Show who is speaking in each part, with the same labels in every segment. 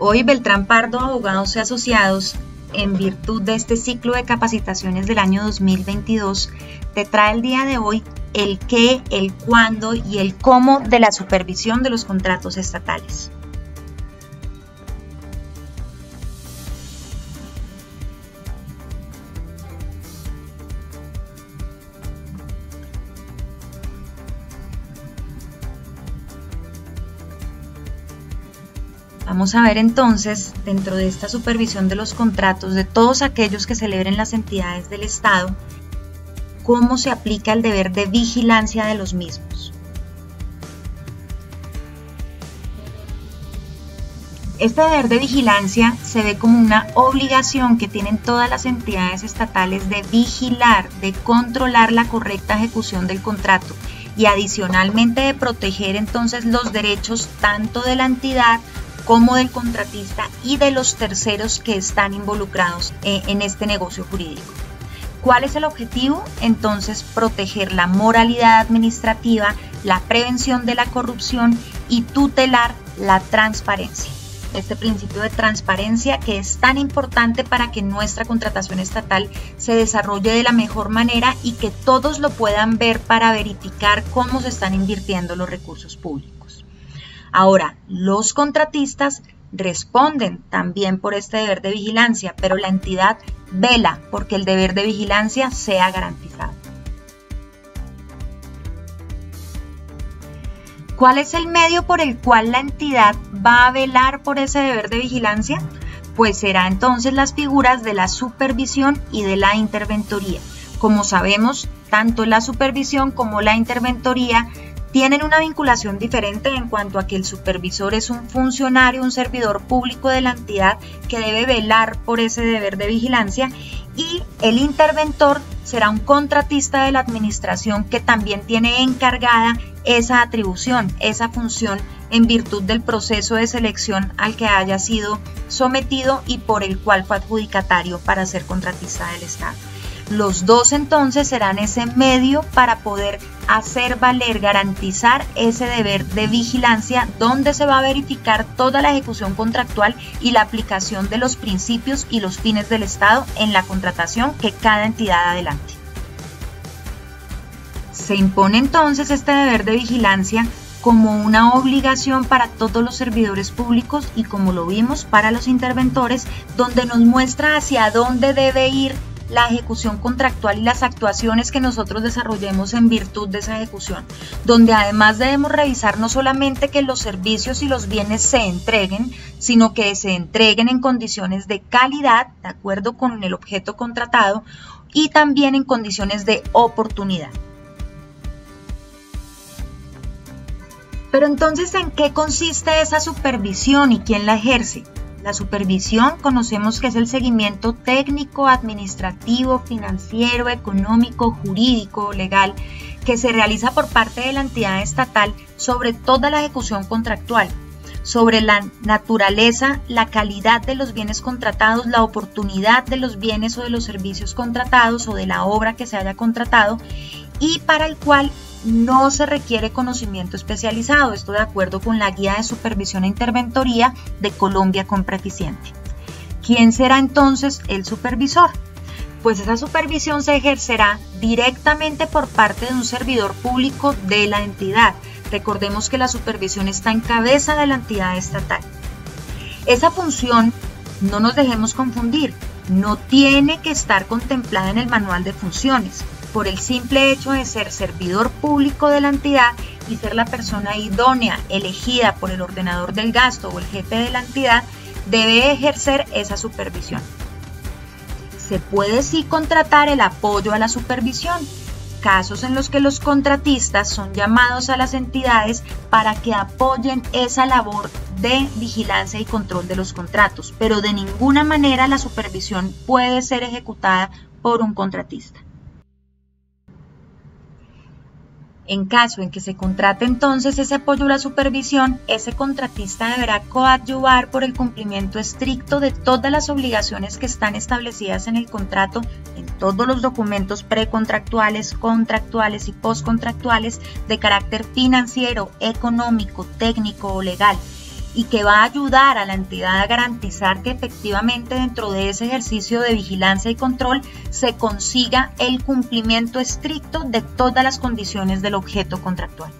Speaker 1: Hoy Beltrán Pardo, Abogados y Asociados, en virtud de este ciclo de capacitaciones del año 2022, te trae el día de hoy el qué, el cuándo y el cómo de la supervisión de los contratos estatales. Vamos a ver entonces, dentro de esta supervisión de los contratos de todos aquellos que celebren las entidades del Estado, cómo se aplica el deber de vigilancia de los mismos. Este deber de vigilancia se ve como una obligación que tienen todas las entidades estatales de vigilar, de controlar la correcta ejecución del contrato y adicionalmente de proteger entonces los derechos tanto de la entidad como del contratista y de los terceros que están involucrados en este negocio jurídico. ¿Cuál es el objetivo? Entonces, proteger la moralidad administrativa, la prevención de la corrupción y tutelar la transparencia. Este principio de transparencia que es tan importante para que nuestra contratación estatal se desarrolle de la mejor manera y que todos lo puedan ver para verificar cómo se están invirtiendo los recursos públicos. Ahora, los contratistas responden también por este deber de vigilancia, pero la entidad vela porque el deber de vigilancia sea garantizado. ¿Cuál es el medio por el cual la entidad va a velar por ese deber de vigilancia? Pues será entonces las figuras de la supervisión y de la interventoría. Como sabemos, tanto la supervisión como la interventoría tienen una vinculación diferente en cuanto a que el supervisor es un funcionario, un servidor público de la entidad que debe velar por ese deber de vigilancia, y el interventor será un contratista de la administración que también tiene encargada esa atribución, esa función en virtud del proceso de selección al que haya sido sometido y por el cual fue adjudicatario para ser contratista del Estado. Los dos entonces serán ese medio para poder hacer valer, garantizar ese deber de vigilancia donde se va a verificar toda la ejecución contractual y la aplicación de los principios y los fines del Estado en la contratación que cada entidad adelante. Se impone entonces este deber de vigilancia como una obligación para todos los servidores públicos y, como lo vimos, para los interventores, donde nos muestra hacia dónde debe ir la ejecución contractual y las actuaciones que nosotros desarrollemos en virtud de esa ejecución, donde además debemos revisar no solamente que los servicios y los bienes se entreguen, sino que se entreguen en condiciones de calidad, de acuerdo con el objeto contratado, y también en condiciones de oportunidad. Pero entonces, ¿en qué consiste esa supervisión y quién la ejerce? La supervisión conocemos que es el seguimiento técnico, administrativo, financiero, económico, jurídico, legal, que se realiza por parte de la entidad estatal sobre toda la ejecución contractual, sobre la naturaleza, la calidad de los bienes contratados, la oportunidad de los bienes o de los servicios contratados o de la obra que se haya contratado, y para el cual no se requiere conocimiento especializado, esto de acuerdo con la Guía de Supervisión e Interventoría de Colombia Compra Eficiente. ¿Quién será entonces el supervisor? Pues esa supervisión se ejercerá directamente por parte de un servidor público de la entidad. Recordemos que la supervisión está en cabeza de la entidad estatal. Esa función, no nos dejemos confundir, no tiene que estar contemplada en el manual de funciones. Por el simple hecho de ser servidor público de la entidad y ser la persona idónea elegida por el ordenador del gasto o el jefe de la entidad, debe ejercer esa supervisión. Se puede sí contratar el apoyo a la supervisión, casos en los que los contratistas son llamados a las entidades para que apoyen esa labor de vigilancia y control de los contratos, pero de ninguna manera la supervisión puede ser ejecutada por un contratista. En caso en que se contrate entonces ese apoyo a la supervisión, ese contratista deberá coadyuvar por el cumplimiento estricto de todas las obligaciones que están establecidas en el contrato, en todos los documentos precontractuales, contractuales y postcontractuales de carácter financiero, económico, técnico o legal. y que va a ayudar a la entidad a garantizar que efectivamente dentro de ese ejercicio de vigilancia y control se consiga el cumplimiento estricto de todas las condiciones del objeto contractual.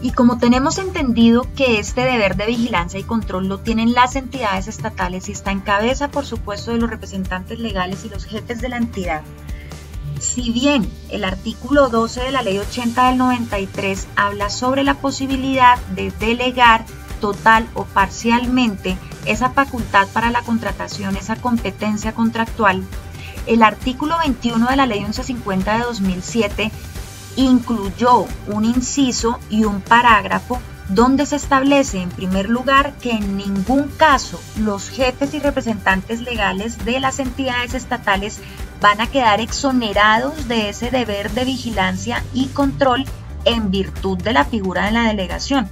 Speaker 1: Y como tenemos entendido que este deber de vigilancia y control lo tienen las entidades estatales y está en cabeza, por supuesto, de los representantes legales y los jefes de la entidad, si bien el artículo 12 de la Ley 80 del 93 habla sobre la posibilidad de delegar total o parcialmente esa facultad para la contratación, esa competencia contractual, el artículo 21 de la Ley 1150 de 2007 incluyó un inciso y un parágrafo donde se establece en primer lugar que en ningún caso los jefes y representantes legales de las entidades estatales van a quedar exonerados de ese deber de vigilancia y control en virtud de la figura de la delegación.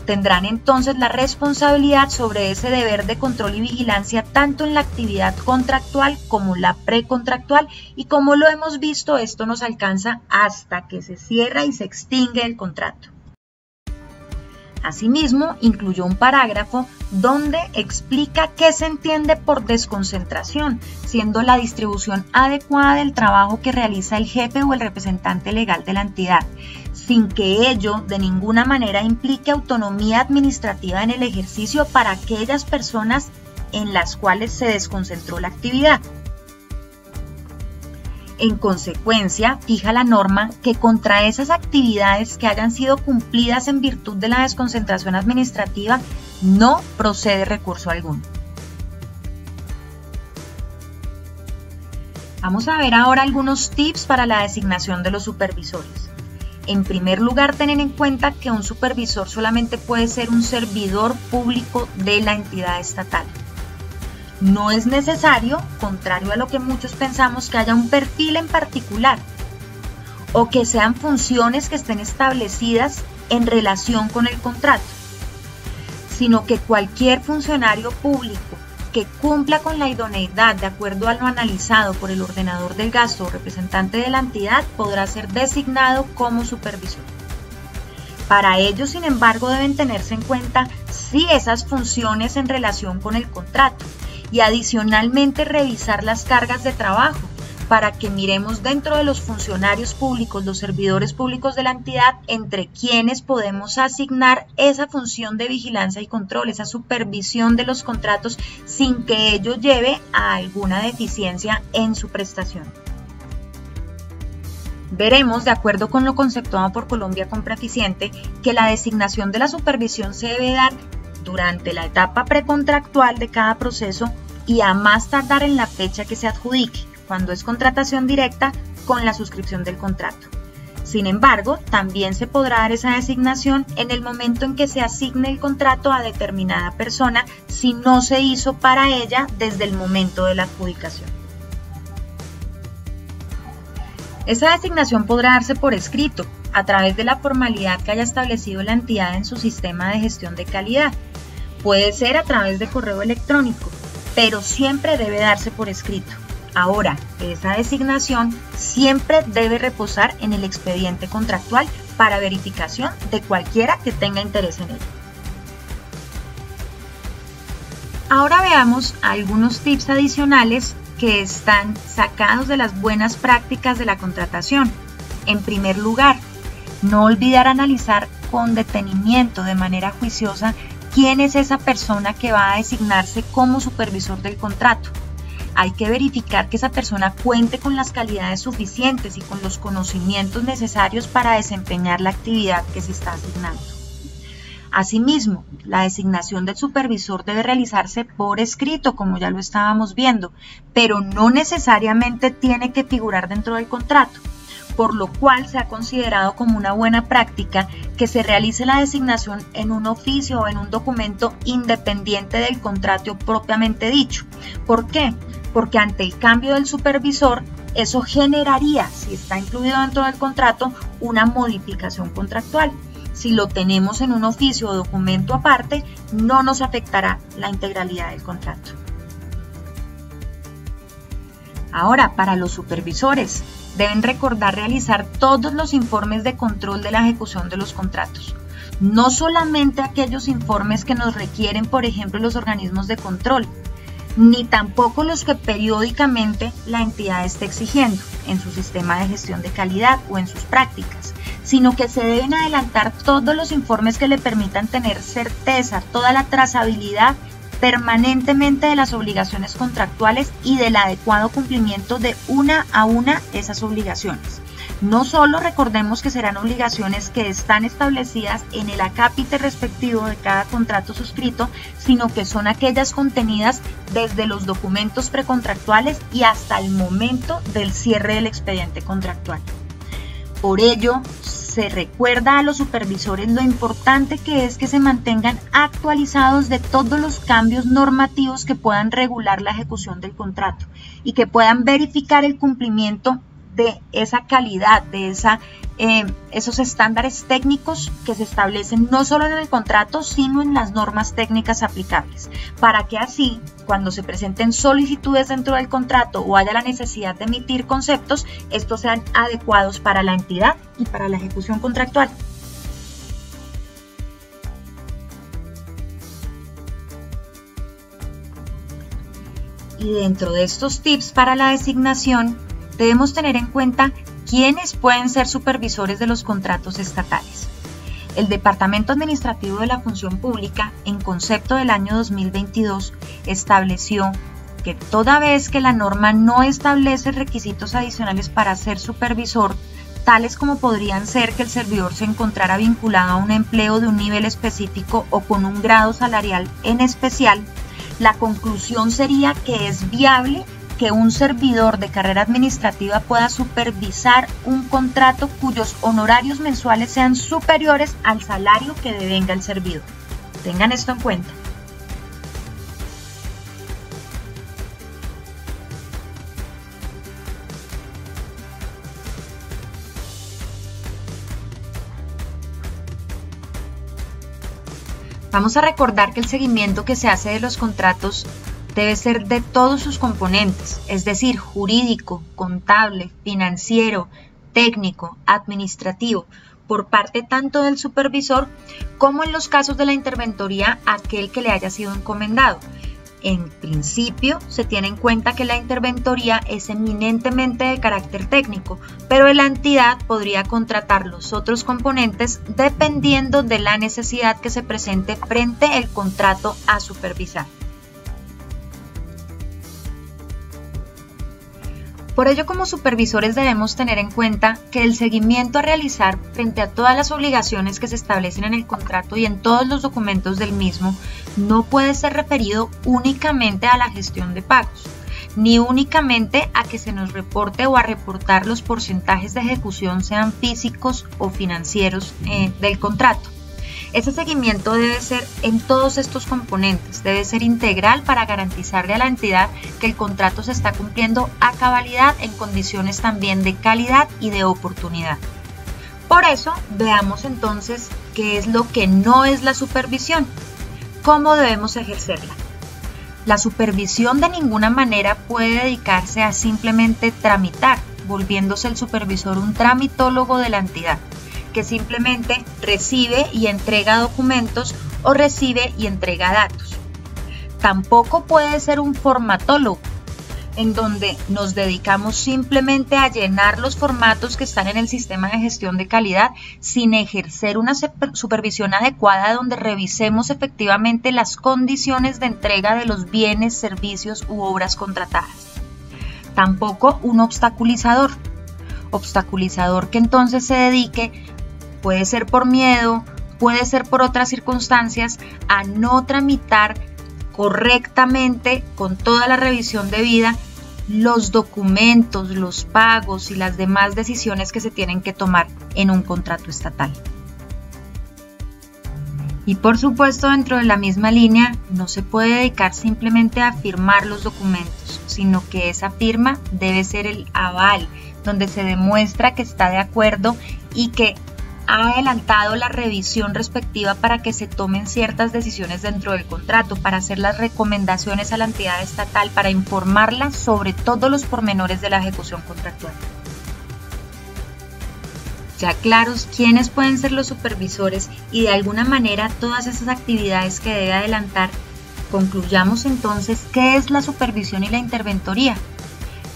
Speaker 1: Tendrán entonces la responsabilidad sobre ese deber de control y vigilancia tanto en la actividad contractual como la precontractual, y como lo hemos visto, esto nos alcanza hasta que se cierra y se extingue el contrato. Asimismo, incluyó un parágrafo donde explica qué se entiende por desconcentración, siendo la distribución adecuada del trabajo que realiza el jefe o el representante legal de la entidad, sin que ello de ninguna manera implique autonomía administrativa en el ejercicio para aquellas personas en las cuales se desconcentró la actividad. En consecuencia, fija la norma que contra esas actividades que hayan sido cumplidas en virtud de la desconcentración administrativa no procede recurso alguno. Vamos a ver ahora algunos tips para la designación de los supervisores. En primer lugar, tener en cuenta que un supervisor solamente puede ser un servidor público de la entidad estatal. No es necesario, contrario a lo que muchos pensamos, que haya un perfil en particular o que sean funciones que estén establecidas en relación con el contrato, sino que cualquier funcionario público que cumpla con la idoneidad de acuerdo a lo analizado por el ordenador del gasto o representante de la entidad podrá ser designado como supervisor. Para ello, sin embargo, deben tenerse en cuenta sí esas funciones en relación con el contrato y adicionalmente revisar las cargas de trabajo para que miremos dentro de los funcionarios públicos, los servidores públicos de la entidad, entre quienes podemos asignar esa función de vigilancia y control, esa supervisión de los contratos sin que ello lleve a alguna deficiencia en su prestación. Veremos, de acuerdo con lo conceptuado por Colombia Compra Eficiente, que la designación de la supervisión se debe dar durante la etapa precontractual de cada proceso y a más tardar en la fecha que se adjudique, cuando es contratación directa con la suscripción del contrato. Sin embargo, también se podrá dar esa designación en el momento en que se asigne el contrato a determinada persona si no se hizo para ella desde el momento de la adjudicación. Esa designación podrá darse por escrito, a través de la formalidad que haya establecido la entidad en su sistema de gestión de calidad. Puede ser a través de correo electrónico, pero siempre debe darse por escrito. Ahora, esa designación siempre debe reposar en el expediente contractual para verificación de cualquiera que tenga interés en ello. Ahora veamos algunos tips adicionales que están sacados de las buenas prácticas de la contratación. En primer lugar, no olvidar analizar con detenimiento, de manera juiciosa, quién es esa persona que va a designarse como supervisor del contrato. Hay que verificar que esa persona cuente con las calidades suficientes y con los conocimientos necesarios para desempeñar la actividad que se está asignando. Asimismo, la designación del supervisor debe realizarse por escrito, como ya lo estábamos viendo, pero no necesariamente tiene que figurar dentro del contrato, por lo cual se ha considerado como una buena práctica que se realice la designación en un oficio o en un documento independiente del contrato propiamente dicho. ¿Por qué? Porque ante el cambio del supervisor, eso generaría, si está incluido dentro del contrato, una modificación contractual. Si lo tenemos en un oficio o documento aparte, no nos afectará la integralidad del contrato. Ahora, para los supervisores, deben recordar realizar todos los informes de control de la ejecución de los contratos. No solamente aquellos informes que nos requieren, por ejemplo, los organismos de control, ni tampoco los que periódicamente la entidad esté exigiendo en su sistema de gestión de calidad o en sus prácticas, sino que se deben adelantar todos los informes que le permitan tener certeza, toda la trazabilidad permanentemente de las obligaciones contractuales y del adecuado cumplimiento de una a una esas obligaciones. No solo recordemos que serán obligaciones que están establecidas en el acápite respectivo de cada contrato suscrito, sino que son aquellas contenidas desde los documentos precontractuales y hasta el momento del cierre del expediente contractual. Por ello, se recuerda a los supervisores lo importante que es que se mantengan actualizados de todos los cambios normativos que puedan regular la ejecución del contrato y que puedan verificar el cumplimiento de esa calidad, de esos estándares técnicos que se establecen no solo en el contrato, sino en las normas técnicas aplicables, para que así, cuando se presenten solicitudes dentro del contrato o haya la necesidad de emitir conceptos, estos sean adecuados para la entidad y para la ejecución contractual. Y dentro de estos tips para la designación, debemos tener en cuenta quiénes pueden ser supervisores de los contratos estatales. El Departamento Administrativo de la Función Pública, en concepto del año 2022, estableció que toda vez que la norma no establece requisitos adicionales para ser supervisor, tales como podrían ser que el servidor se encontrara vinculado a un empleo de un nivel específico o con un grado salarial en especial, la conclusión sería que es viable que un servidor de carrera administrativa pueda supervisar un contrato cuyos honorarios mensuales sean superiores al salario que devenga el servidor. Tengan esto en cuenta. Vamos a recordar que el seguimiento que se hace de los contratos debe ser de todos sus componentes, es decir, jurídico, contable, financiero, técnico, administrativo, por parte tanto del supervisor como en los casos de la interventoría aquel que le haya sido encomendado. En principio, se tiene en cuenta que la interventoría es eminentemente de carácter técnico, pero la entidad podría contratar los otros componentes dependiendo de la necesidad que se presente frente al contrato a supervisar. Por ello, como supervisores debemos tener en cuenta que el seguimiento a realizar frente a todas las obligaciones que se establecen en el contrato y en todos los documentos del mismo no puede ser referido únicamente a la gestión de pagos, ni únicamente a que se nos reporte o a reportar los porcentajes de ejecución, sean físicos o financieros, del contrato. Ese seguimiento debe ser en todos estos componentes, debe ser integral para garantizarle a la entidad que el contrato se está cumpliendo a cabalidad en condiciones también de calidad y de oportunidad. Por eso, veamos entonces qué es lo que no es la supervisión, cómo debemos ejercerla. La supervisión de ninguna manera puede dedicarse a simplemente tramitar, volviéndose el supervisor un tramitólogo de la entidad, que simplemente recibe y entrega documentos o recibe y entrega datos. Tampoco puede ser un formatólogo, en donde nos dedicamos simplemente a llenar los formatos que están en el sistema de gestión de calidad sin ejercer una supervisión adecuada donde revisemos efectivamente las condiciones de entrega de los bienes, servicios u obras contratadas. Tampoco un obstaculizador que entonces se dedique, puede ser por miedo, puede ser por otras circunstancias, a no tramitar correctamente, con toda la revisión debida, los documentos, los pagos y las demás decisiones que se tienen que tomar en un contrato estatal. Y por supuesto, dentro de la misma línea, no se puede dedicar simplemente a firmar los documentos, sino que esa firma debe ser el aval, donde se demuestra que está de acuerdo y que ha adelantado la revisión respectiva para que se tomen ciertas decisiones dentro del contrato, para hacer las recomendaciones a la entidad estatal, para informarla sobre todos los pormenores de la ejecución contractual. Ya claros quiénes pueden ser los supervisores y de alguna manera todas esas actividades que debe adelantar, concluyamos entonces qué es la supervisión y la interventoría.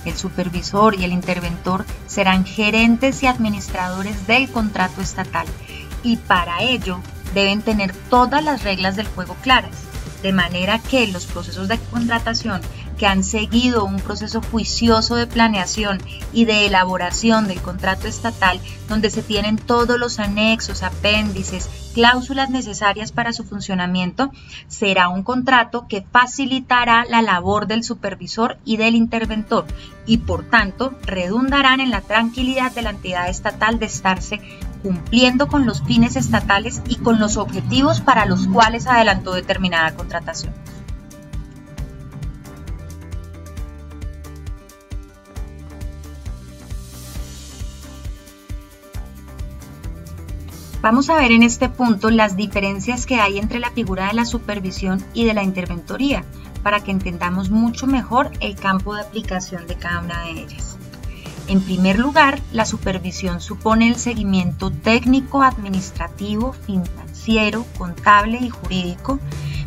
Speaker 1: El supervisor y el interventor serán gerentes y administradores del contrato estatal y para ello deben tener todas las reglas del juego claras, de manera que los procesos de contratación que han seguido un proceso juicioso de planeación y de elaboración del contrato estatal, donde se tienen todos los anexos, apéndices, cláusulas necesarias para su funcionamiento, será un contrato que facilitará la labor del supervisor y del interventor y por tanto redundarán en la tranquilidad de la entidad estatal de estarse cumpliendo con los fines estatales y con los objetivos para los cuales adelantó determinada contratación. Vamos a ver en este punto las diferencias que hay entre la figura de la supervisión y de la interventoría, para que entendamos mucho mejor el campo de aplicación de cada una de ellas. En primer lugar, la supervisión supone el seguimiento técnico, administrativo, financiero, contable y jurídico,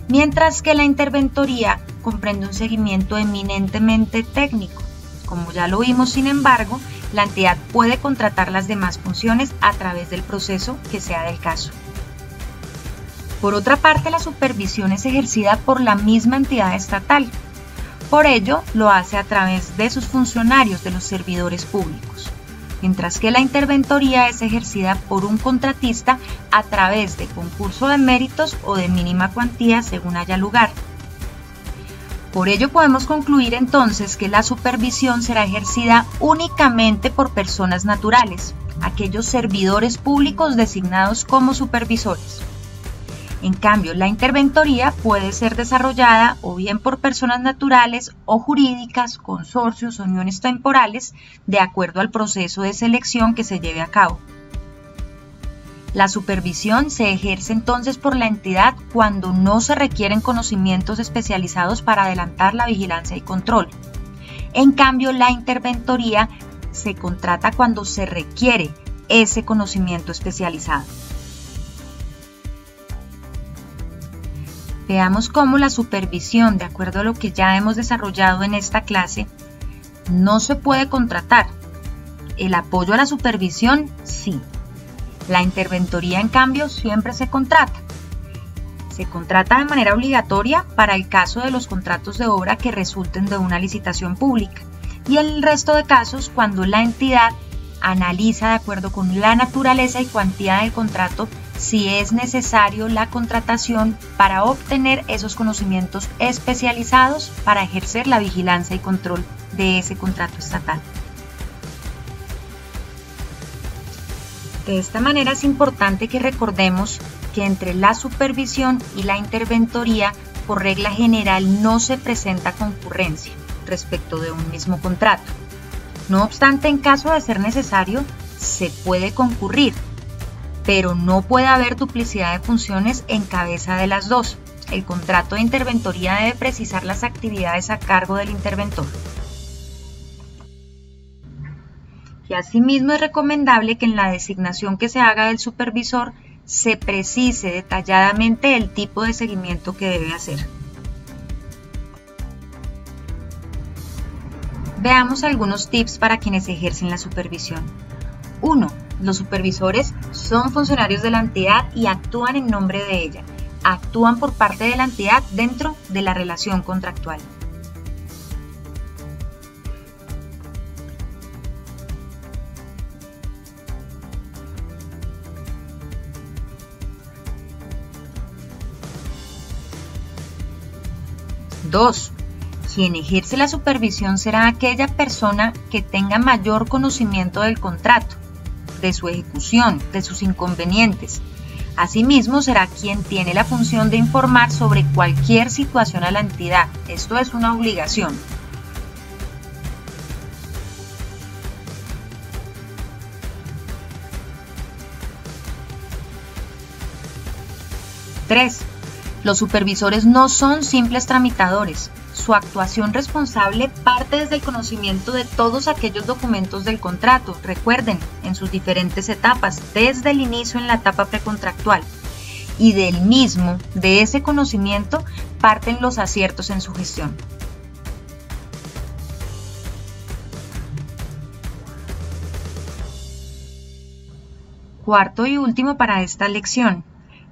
Speaker 1: mientras que la interventoría comprende un seguimiento eminentemente técnico. Como ya lo vimos, sin embargo, la entidad puede contratar las demás funciones a través del proceso que sea del caso. Por otra parte, la supervisión es ejercida por la misma entidad estatal. Por ello, lo hace a través de sus funcionarios, de los servidores públicos, mientras que la interventoría es ejercida por un contratista a través de concurso de méritos o de mínima cuantía según haya lugar. Por ello podemos concluir entonces que la supervisión será ejercida únicamente por personas naturales, aquellos servidores públicos designados como supervisores. En cambio, la interventoría puede ser desarrollada o bien por personas naturales o jurídicas, consorcios o uniones temporales, de acuerdo al proceso de selección que se lleve a cabo. La supervisión se ejerce entonces por la entidad cuando no se requieren conocimientos especializados para adelantar la vigilancia y control. En cambio, la interventoría se contrata cuando se requiere ese conocimiento especializado. Veamos cómo la supervisión, de acuerdo a lo que ya hemos desarrollado en esta clase, no se puede contratar. El apoyo a la supervisión, sí. La interventoría, en cambio, siempre se contrata. Se contrata de manera obligatoria para el caso de los contratos de obra que resulten de una licitación pública y en el resto de casos cuando la entidad analiza de acuerdo con la naturaleza y cuantía del contrato si es necesario la contratación para obtener esos conocimientos especializados para ejercer la vigilancia y control de ese contrato estatal. De esta manera es importante que recordemos que entre la supervisión y la interventoría, por regla general, no se presenta concurrencia respecto de un mismo contrato. No obstante, en caso de ser necesario, se puede concurrir, pero no puede haber duplicidad de funciones en cabeza de las dos. El contrato de interventoría debe precisar las actividades a cargo del interventor. Y asimismo es recomendable que en la designación que se haga del supervisor se precise detalladamente el tipo de seguimiento que debe hacer. Veamos algunos tips para quienes ejercen la supervisión. 1. Los supervisores son funcionarios de la entidad y actúan en nombre de ella. Actúan por parte de la entidad dentro de la relación contractual. 2. Quien ejerce la supervisión será aquella persona que tenga mayor conocimiento del contrato, de su ejecución, de sus inconvenientes. Asimismo, será quien tiene la función de informar sobre cualquier situación a la entidad. Esto es una obligación. 3. Los supervisores no son simples tramitadores, Su actuación responsable parte desde el conocimiento de todos aquellos documentos del contrato, recuerden, en sus diferentes etapas, desde el inicio en la etapa precontractual. Y de ese conocimiento, parten los aciertos en su gestión. Cuarto y último para esta lección.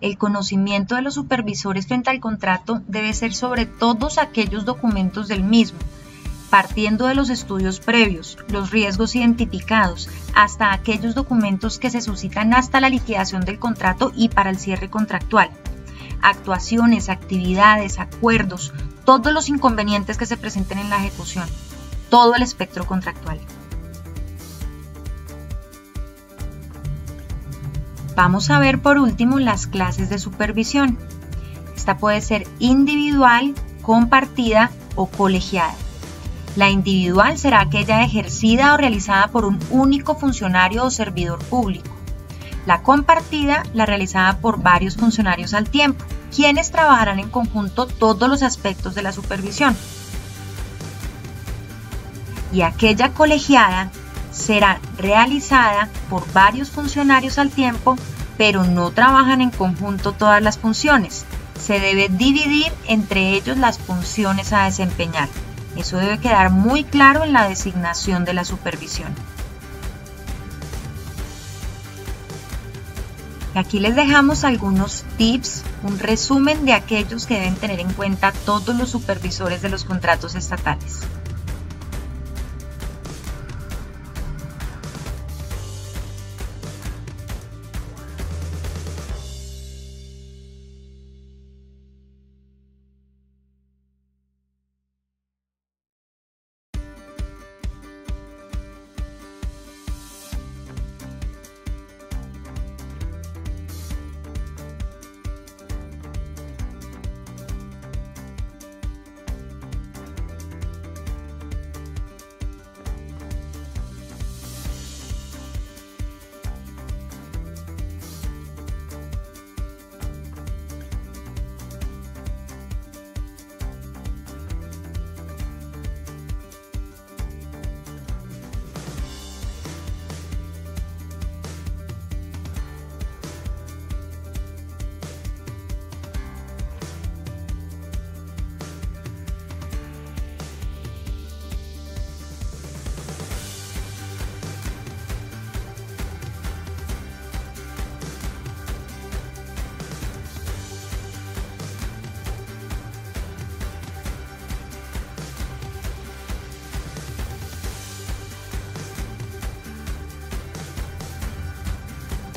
Speaker 1: El conocimiento de los supervisores frente al contrato debe ser sobre todos aquellos documentos del mismo, partiendo de los estudios previos, los riesgos identificados, hasta aquellos documentos que se suscitan hasta la liquidación del contrato y para el cierre contractual. Actuaciones, actividades, acuerdos, todos los inconvenientes que se presenten en la ejecución, todo el espectro contractual. Vamos a ver por último las clases de supervisión. Esta puede ser individual, compartida o colegiada. La individual será aquella ejercida o realizada por un único funcionario o servidor público. La compartida, la realizada por varios funcionarios al tiempo, quienes trabajarán en conjunto todos los aspectos de la supervisión. Y aquella colegiada será realizada por varios funcionarios al tiempo, pero no trabajan en conjunto todas las funciones. Se debe dividir entre ellos las funciones a desempeñar. Eso debe quedar muy claro en la designación de la supervisión. Aquí les dejamos algunos tips, un resumen de aquellos que deben tener en cuenta todos los supervisores de los contratos estatales.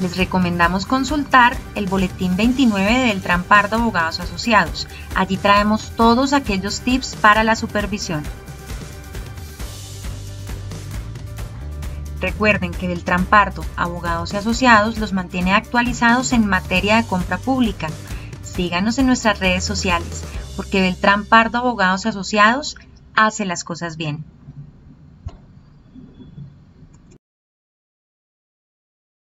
Speaker 1: Les recomendamos consultar el boletín 29 de Beltrán Pardo Abogados Asociados. Allí traemos todos aquellos tips para la supervisión. Recuerden que Beltrán Pardo Abogados y Asociados los mantiene actualizados en materia de compra pública. Síganos en nuestras redes sociales, porque Beltrán Pardo Abogados y Asociados hace las cosas bien.